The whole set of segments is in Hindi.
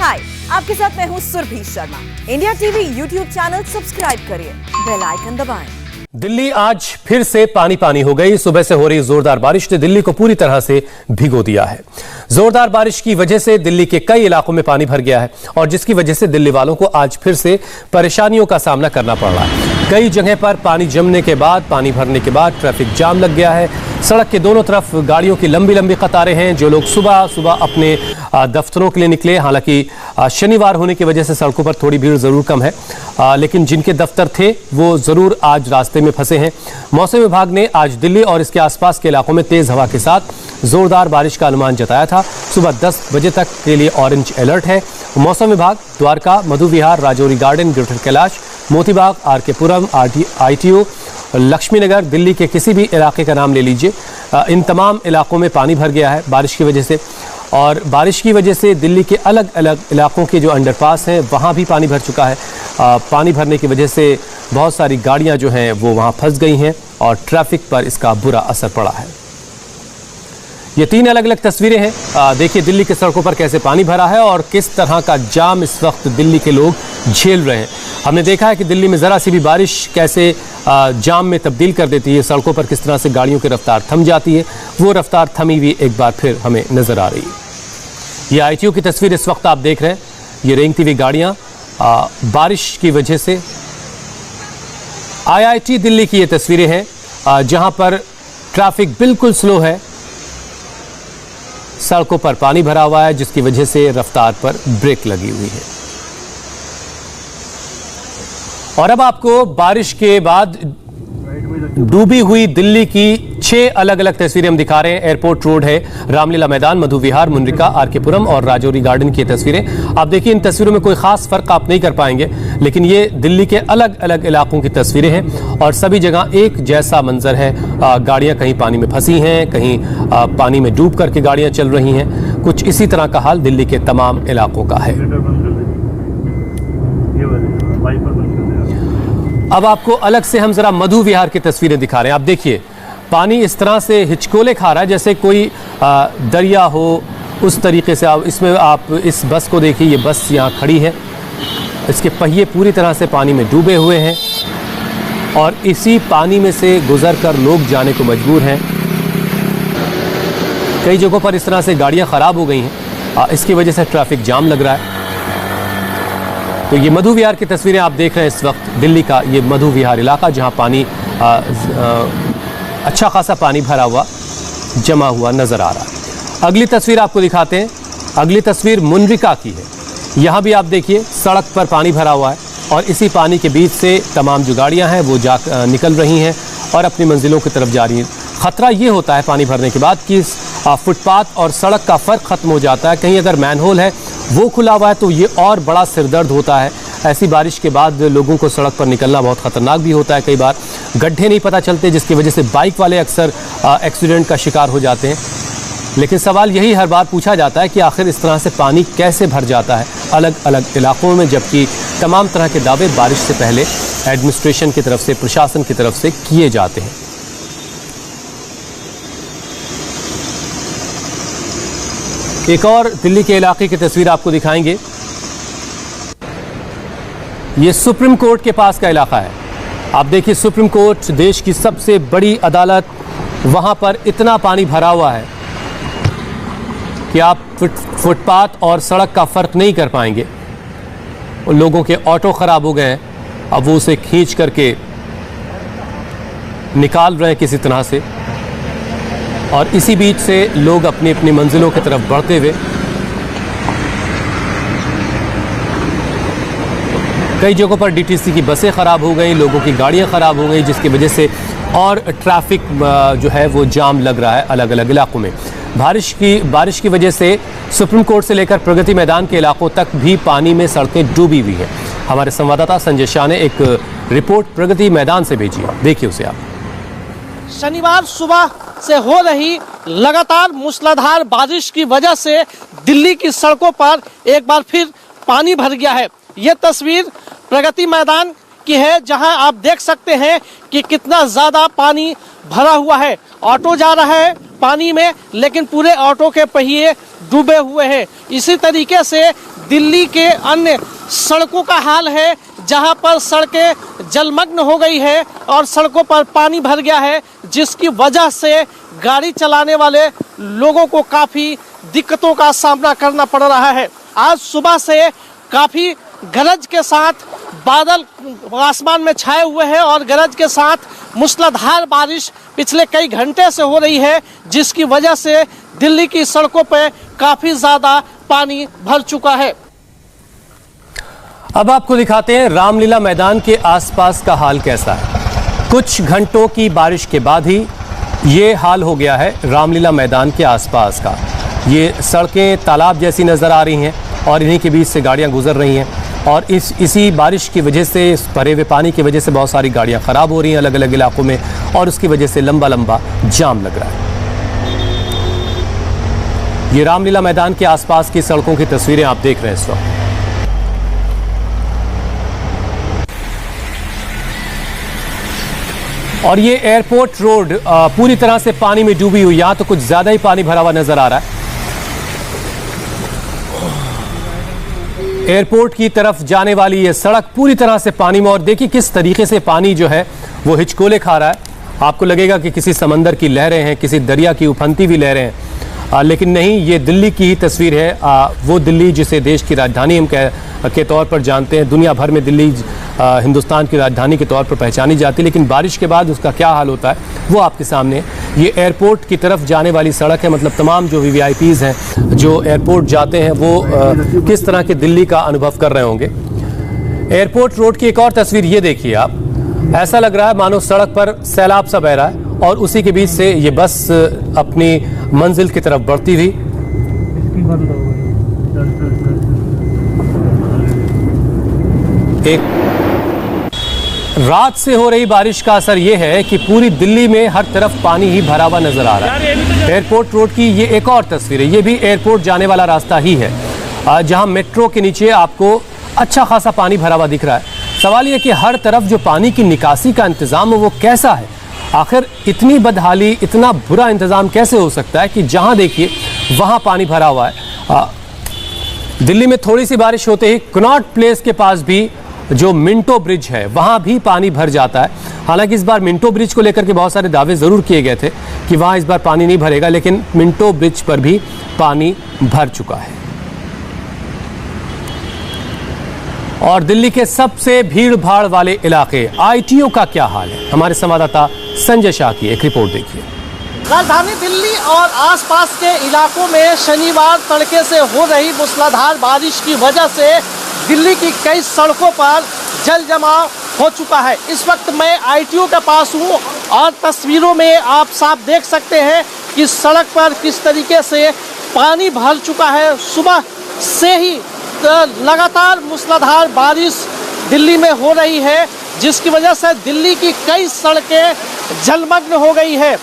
हाय, आपके साथ मैं हूँ Surabhi Sharma. India TV YouTube channel subscribe करिए, बेल आइकन दबाएं। दिल्ली आज फिर से पानी पानी हो गई। सुबह से हो रही जोरदार बारिश ने दिल्ली को पूरी तरह से भिगो दिया है। जोरदार बारिश की वजह से दिल्ली के कई इलाकों में पानी भर गया है और जिसकी वजह से दिल्ली वालों को आज फिर से परेशानियों का सामना करना पड़ रहा है। कई जगह पर पानी जमने के बाद, पानी भरने के बाद ट्रैफिक जाम लग गया है। सड़क के दोनों तरफ गाड़ियों की लंबी लंबी कतारें हैं। जो लोग सुबह सुबह अपने दफ्तरों के लिए निकले, हालांकि शनिवार होने की वजह से सड़कों पर थोड़ी भीड़ जरूर कम है, लेकिन जिनके दफ्तर थे वो जरूर आज रास्ते में फंसे हैं। मौसम विभाग ने आज दिल्ली और इसके आसपास के इलाकों में तेज हवा के साथ जोरदार बारिश का अनुमान जताया था। सुबह 10 बजे तक के लिए ऑरेंज अलर्ट है। मौसम विभाग Dwarka, Madhu Vihar, Rajouri Garden, Greater Kailash, Motibagh, RK Puram, ITO, Laxmi Nagar, Delhi के किसी भी इलाके का नाम ले लीजिए, इन तमाम इलाकों में पानी भर गया है बारिश की वजह से। और बारिश की वजह से दिल्ली के अलग अलग इलाकों के जो अंडरपास हैं वहाँ भी पानी भर चुका है। पानी भरने की वजह से बहुत सारी गाड़ियाँ जो हैं वो वहाँ फंस गई हैं और ट्रैफिक पर इसका बुरा असर पड़ा है। ये 3 अलग अलग तस्वीरें हैं। देखिए दिल्ली के सड़कों पर कैसे पानी भरा है और किस तरह का जाम इस वक्त दिल्ली के लोग झेल रहे हैं। हमने देखा है कि दिल्ली में ज़रा सी भी बारिश कैसे जाम में तब्दील कर देती है। सड़कों पर किस तरह से गाड़ियों की रफ्तार थम जाती है, वो रफ्तार थमी हुई एक बार फिर हमें नज़र आ रही है। ये ITO की तस्वीर इस वक्त आप देख रहे हैं। ये रेंगती हुई गाड़ियाँ बारिश की वजह से। IIT दिल्ली की ये तस्वीरें हैं जहाँ पर ट्रैफिक बिल्कुल स्लो है। सड़कों पर पानी भरा हुआ है जिसकी वजह से रफ्तार पर ब्रेक लगी हुई है। और अब आपको बारिश के बाद डूबी हुई दिल्ली की 6 अलग अलग तस्वीरें हम दिखा रहे हैं। एयरपोर्ट रोड है, रामलीला मैदान, मधु विहार, मुनरिका, आरके पुरम और राजौरी गार्डन की तस्वीरें। आप देखिए इन तस्वीरों में कोई खास फर्क आप नहीं कर पाएंगे, लेकिन ये दिल्ली के अलग अलग इलाकों की तस्वीरें हैं और सभी जगह एक जैसा मंजर है। गाड़ियां कहीं पानी में फंसी हैं, कहीं पानी में डूब करके गाड़ियां चल रही हैं। कुछ इसी तरह का हाल दिल्ली के तमाम इलाकों का है। अब आपको अलग से हम जरा मधु विहार की तस्वीरें दिखा रहे हैं। आप देखिए पानी इस तरह से हिचकोले खा रहा है जैसे कोई दरिया हो, उस तरीके से। इसमें आप इस बस को देखिए, ये बस यहाँ खड़ी है, इसके पहिए पूरी तरह से पानी में डूबे हुए हैं और इसी पानी में से गुजर कर लोग जाने को मजबूर हैं। कई जगहों पर इस तरह से गाड़ियाँ ख़राब हो गई हैं, इसकी वजह से ट्रैफिक जाम लग रहा है। तो ये मधु विहार की तस्वीरें आप देख रहे हैं इस वक्त। दिल्ली का ये मधु विहार इलाका जहां पानी अच्छा खासा पानी भरा हुआ जमा हुआ नजर आ रहा है। अगली तस्वीर आपको दिखाते हैं। अगली तस्वीर मुनरिका की है। यहां भी आप देखिए सड़क पर पानी भरा हुआ है और इसी पानी के बीच से तमाम जो गाड़ियां हैं वो निकल रही हैं और अपनी मंजिलों की तरफ जा रही हैं। खतरा ये होता है पानी भरने के बाद कि फुटपाथ और सड़क का फ़र्क ख़त्म हो जाता है। कहीं अगर मैनहोल है वो खुला हुआ है तो ये और बड़ा सिरदर्द होता है। ऐसी बारिश के बाद लोगों को सड़क पर निकलना बहुत ख़तरनाक भी होता है। कई बार गड्ढे नहीं पता चलते जिसकी वजह से बाइक वाले अक्सर एक्सीडेंट का शिकार हो जाते हैं। लेकिन सवाल यही हर बार पूछा जाता है कि आखिर इस तरह से पानी कैसे भर जाता है अलग अलग इलाकों में, जबकि तमाम तरह के दावे बारिश से पहले एडमिनिस्ट्रेशन की तरफ से, प्रशासन की तरफ से किए जाते हैं। एक और दिल्ली के इलाके की तस्वीर आपको दिखाएंगे। ये सुप्रीम कोर्ट के पास का इलाका है। आप देखिए सुप्रीम कोर्ट देश की सबसे बड़ी अदालत, वहां पर इतना पानी भरा हुआ है कि आप फुटपाथ और सड़क का फर्क नहीं कर पाएंगे। उन लोगों के ऑटो खराब हो गए हैं, अब वो उसे खींच करके निकाल रहे हैं किसी तरह से और इसी बीच से लोग अपनी अपनी मंजिलों की तरफ बढ़ते हुए। कई जगहों पर DTC की बसें ख़राब हो गई, लोगों की गाड़ियां ख़राब हो गई, जिसकी वजह से और ट्रैफिक जो है वो जाम लग रहा है अलग अलग इलाकों में। बारिश की वजह से सुप्रीम कोर्ट से लेकर प्रगति मैदान के इलाकों तक भी पानी में सड़कें डूबी हुई हैं। हमारे संवाददाता संजय शाह ने एक रिपोर्ट प्रगति मैदान से भेजी है, देखिए उसे आप। शनिवार सुबह से हो रही लगातार मूसलाधार बारिश की वजह से दिल्ली की सड़कों पर एक बार फिर पानी भर गया है। ये तस्वीर प्रगति मैदान की है जहां आप देख सकते हैं कि कितना ज्यादा पानी भरा हुआ है। ऑटो जा रहा है, पानी में, लेकिन पूरे ऑटो के पहिए डूबे हुए हैं। इसी तरीके से दिल्ली के अन्य सड़कों का हाल है, जहां पर सड़कें जलमग्न हो गई है और सड़कों पर पानी भर गया है, जिसकी वजह से गाड़ी चलाने वाले लोगों को काफ़ी दिक्कतों का सामना करना पड़ रहा है। आज सुबह से काफ़ी गरज के साथ बादल आसमान में छाए हुए हैं और गरज के साथ मूसलाधार बारिश पिछले कई घंटे से हो रही है, जिसकी वजह से दिल्ली की सड़कों पर काफ़ी ज़्यादा पानी भर चुका है। अब आपको दिखाते हैं रामलीला मैदान के आसपास का हाल कैसा है। कुछ घंटों की बारिश के बाद ही ये हाल हो गया है रामलीला मैदान के आसपास का। ये सड़कें तालाब जैसी नज़र आ रही हैं और इन्हीं के बीच से गाड़ियां गुजर रही हैं और इसी बारिश की वजह से, इस भरे हुए पानी की वजह से बहुत सारी गाड़ियां ख़राब हो रही हैं अलग अलग इलाकों में और उसकी वजह से लंबा लंबा जाम लग रहा है। ये रामलीला मैदान के आसपास की सड़कों की तस्वीरें आप देख रहे हैं इस वक्त। और ये एयरपोर्ट रोड पूरी तरह से पानी में डूबी हुई, यहां तो कुछ ज्यादा ही पानी भरा हुआ नजर आ रहा है। एयरपोर्ट की तरफ जाने वाली ये सड़क पूरी तरह से पानी में, और देखिए किस तरीके से पानी जो है वो हिचकोले खा रहा है। आपको लगेगा कि किसी समंदर की लहरें हैं, किसी दरिया की उफनती हुई लहरें हैं, लेकिन नहीं, ये दिल्ली की ही तस्वीर है। वो दिल्ली जिसे देश की राजधानी हम के तौर पर जानते हैं, दुनिया भर में दिल्ली हिंदुस्तान की राजधानी के तौर पर पहचानी जाती है, लेकिन बारिश के बाद उसका क्या हाल होता है वो आपके सामने है। ये एयरपोर्ट की तरफ जाने वाली सड़क है, मतलब तमाम जो VVIPs हैं जो एयरपोर्ट जाते हैं वो किस तरह के दिल्ली का अनुभव कर रहे होंगे। एयरपोर्ट रोड की एक और तस्वीर ये देखिए आप, ऐसा लग रहा है मानो सड़क पर सैलाब सा बह रहा है और उसी के बीच से ये बस अपनी मंजिल की तरफ बढ़ती हुई। एक रात से हो रही बारिश का असर यह है कि पूरी दिल्ली में हर तरफ पानी ही भरा हुआ नजर आ रहा है। एयरपोर्ट रोड की ये एक और तस्वीर है, ये भी एयरपोर्ट जाने वाला रास्ता ही है, जहां मेट्रो के नीचे आपको अच्छा खासा पानी भरा हुआ दिख रहा है। सवाल यह कि हर तरफ जो पानी की निकासी का इंतजाम है वो कैसा है। आखिर इतनी बदहाली, इतना बुरा इंतजाम कैसे हो सकता है कि जहां देखिए वहां पानी भरा हुआ है। दिल्ली में थोड़ी सी बारिश होते ही कनॉट प्लेस के पास भी जो मिंटो ब्रिज है वहां भी पानी भर जाता है। हालांकि इस बार मिंटो ब्रिज को लेकर के बहुत सारे दावे जरूर किए गए थे कि वहां इस बार पानी नहीं भरेगा, लेकिन मिंटो ब्रिज पर भी पानी भर चुका है। और दिल्ली के सबसे भीड़ भाड़ वाले इलाके ITO का क्या हाल है, हमारे संवाददाता संजय शाह की एक रिपोर्ट देखिए। राजधानी दिल्ली और आसपास के इलाकों में शनिवार तड़के से हो रही मूसलाधार बारिश की वजह से दिल्ली की कई सड़कों पर जल जमाव हो चुका है। इस वक्त मैं ITO के पास हूँ और तस्वीरों में आप साफ देख सकते हैं कि सड़क पर किस तरीके से पानी भर चुका है। सुबह से ही लगातार मूसलाधार बारिश दिल्ली में हो रही है, जिसकी वजह से दिल्ली की कई सड़कें जलमग्न हो गई है।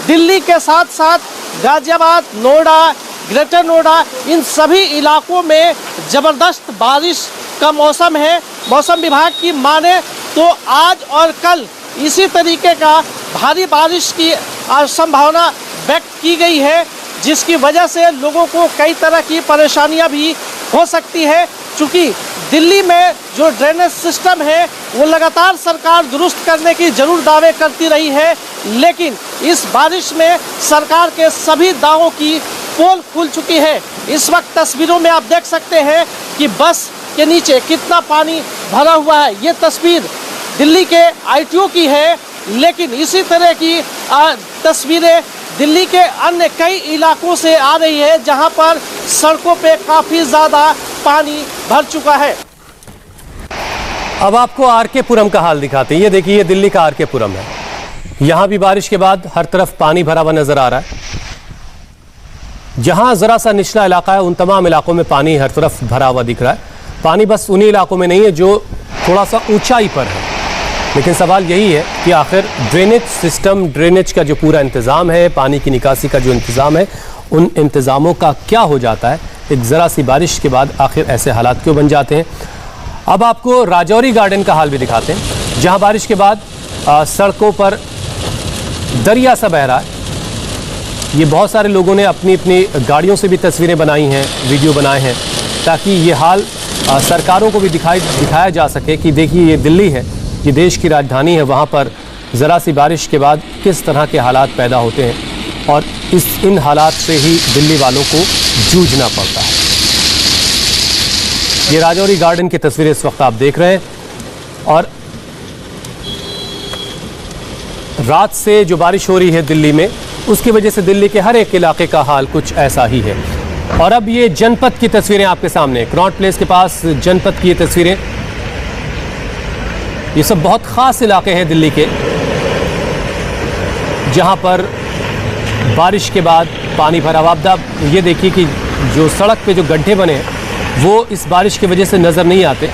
दिल्ली के साथ साथ गाजियाबाद, नोएडा, ग्रेटर नोएडा, इन सभी इलाकों में ज़बरदस्त बारिश का मौसम है। मौसम विभाग की माने तो आज और कल इसी तरीके का भारी बारिश की संभावना व्यक्त की गई है, जिसकी वजह से लोगों को कई तरह की परेशानियां भी हो सकती है। चूँकि दिल्ली में जो ड्रेनेज सिस्टम है वो लगातार सरकार दुरुस्त करने की जरूर दावे करती रही है, लेकिन इस बारिश में सरकार के सभी दावों की पोल खुल चुकी है। इस वक्त तस्वीरों में आप देख सकते हैं कि बस के नीचे कितना पानी भरा हुआ है। ये तस्वीर दिल्ली के ITO की है, लेकिन इसी तरह की तस्वीरें दिल्ली के अन्य कई इलाकों से आ रही है, जहां पर सड़कों पे काफी ज्यादा पानी भर चुका है। अब आपको RK पुरम का हाल दिखाते हैं। ये देखिए, ये दिल्ली का RK पुरम है। यहां भी बारिश के बाद हर तरफ पानी भरा हुआ नजर आ रहा है। जहां जरा सा निचला इलाका है उन तमाम इलाकों में पानी हर तरफ भरा हुआ दिख रहा है। पानी बस उन्हीं इलाकों में नहीं है जो थोड़ा सा ऊंचाई पर है, लेकिन सवाल यही है कि आखिर ड्रेनेज सिस्टम, ड्रेनेज का जो पूरा इंतज़ाम है, पानी की निकासी का जो इंतज़ाम है, उन इंतज़ामों का क्या हो जाता है। एक ज़रा सी बारिश के बाद आखिर ऐसे हालात क्यों बन जाते हैं। अब आपको राजौरी गार्डन का हाल भी दिखाते हैं, जहां बारिश के बाद सड़कों पर दरिया सा बह रहा है। ये बहुत सारे लोगों ने अपनी अपनी गाड़ियों से भी तस्वीरें बनाई हैं, वीडियो बनाए हैं, ताकि ये हाल सरकारों को भी दिखाया जा सके कि देखिए ये दिल्ली है, ये देश की राजधानी है, वहाँ पर ज़रा सी बारिश के बाद किस तरह के हालात पैदा होते हैं और इन हालात से ही दिल्ली वालों को जूझना पड़ता है। ये राजौरी गार्डन की तस्वीरें इस वक्त आप देख रहे हैं और रात से जो बारिश हो रही है दिल्ली में, उसकी वजह से दिल्ली के हर एक इलाके का हाल कुछ ऐसा ही है। और अब ये जनपद की तस्वीरें आपके सामने, कनॉट प्लेस के पास जनपद की ये तस्वीरें, ये सब बहुत खास इलाके हैं दिल्ली के, जहां पर बारिश के बाद पानी भरा हुआ। अब ये देखिए कि जो सड़क पे जो गड्ढे बने हैं वो इस बारिश की वजह से नज़र नहीं आते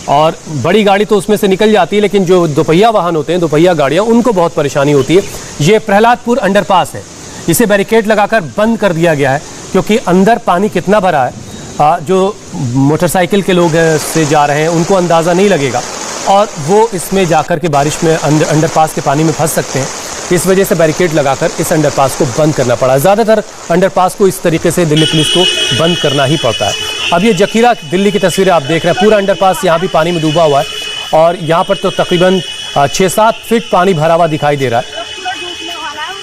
और बड़ी गाड़ी तो उसमें से निकल जाती है, लेकिन जो दोपहिया वाहन होते हैं, दोपहिया गाड़ियां, उनको बहुत परेशानी होती है। ये प्रहलादपुर अंडरपास है, इसे बैरिकेड लगाकर बंद कर दिया गया है क्योंकि अंदर पानी कितना भरा है जो मोटरसाइकिल के लोग से जा रहे हैं उनको अंदाज़ा नहीं लगेगा और वो इसमें जाकर के बारिश में अंडरपास के पानी में फंस सकते हैं। इस वजह से बैरिकेड लगाकर इस अंडरपास को बंद करना पड़ा। ज़्यादातर अंडरपास को इस तरीके से दिल्ली पुलिस को बंद करना ही पड़ता है। अब ये जखीरा दिल्ली की तस्वीरें आप देख रहे हैं, पूरा अंडरपास यहाँ भी पानी में डूबा हुआ है और यहाँ पर तो तकरीबन 6-7 फीट पानी भरा हुआ दिखाई दे रहा है।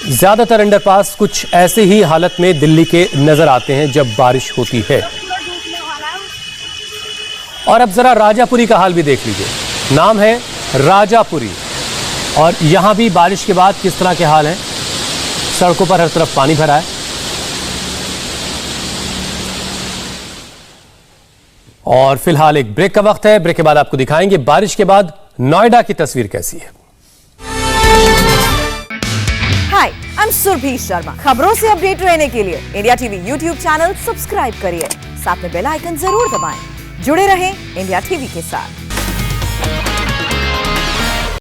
ज़्यादातर अंडरपास कुछ ऐसे ही हालत में दिल्ली के नज़र आते हैं जब बारिश होती है। और अब ज़रा राजापुरी का हाल भी देख लीजिए, नाम है राजापुरी और यहाँ भी बारिश के बाद किस तरह के हाल हैं। सड़कों पर हर तरफ पानी भरा है और फिलहाल एक ब्रेक का वक्त है। ब्रेक के बाद आपको दिखाएंगे बारिश के बाद नोएडा की तस्वीर कैसी है। हाय, आई एम सुरभि शर्मा। खबरों से अपडेट रहने के लिए India TV YouTube channel subscribe करिए, साथ में बेल आइकन जरूर दबाएं। जुड़े रहें इंडिया टीवी के साथ।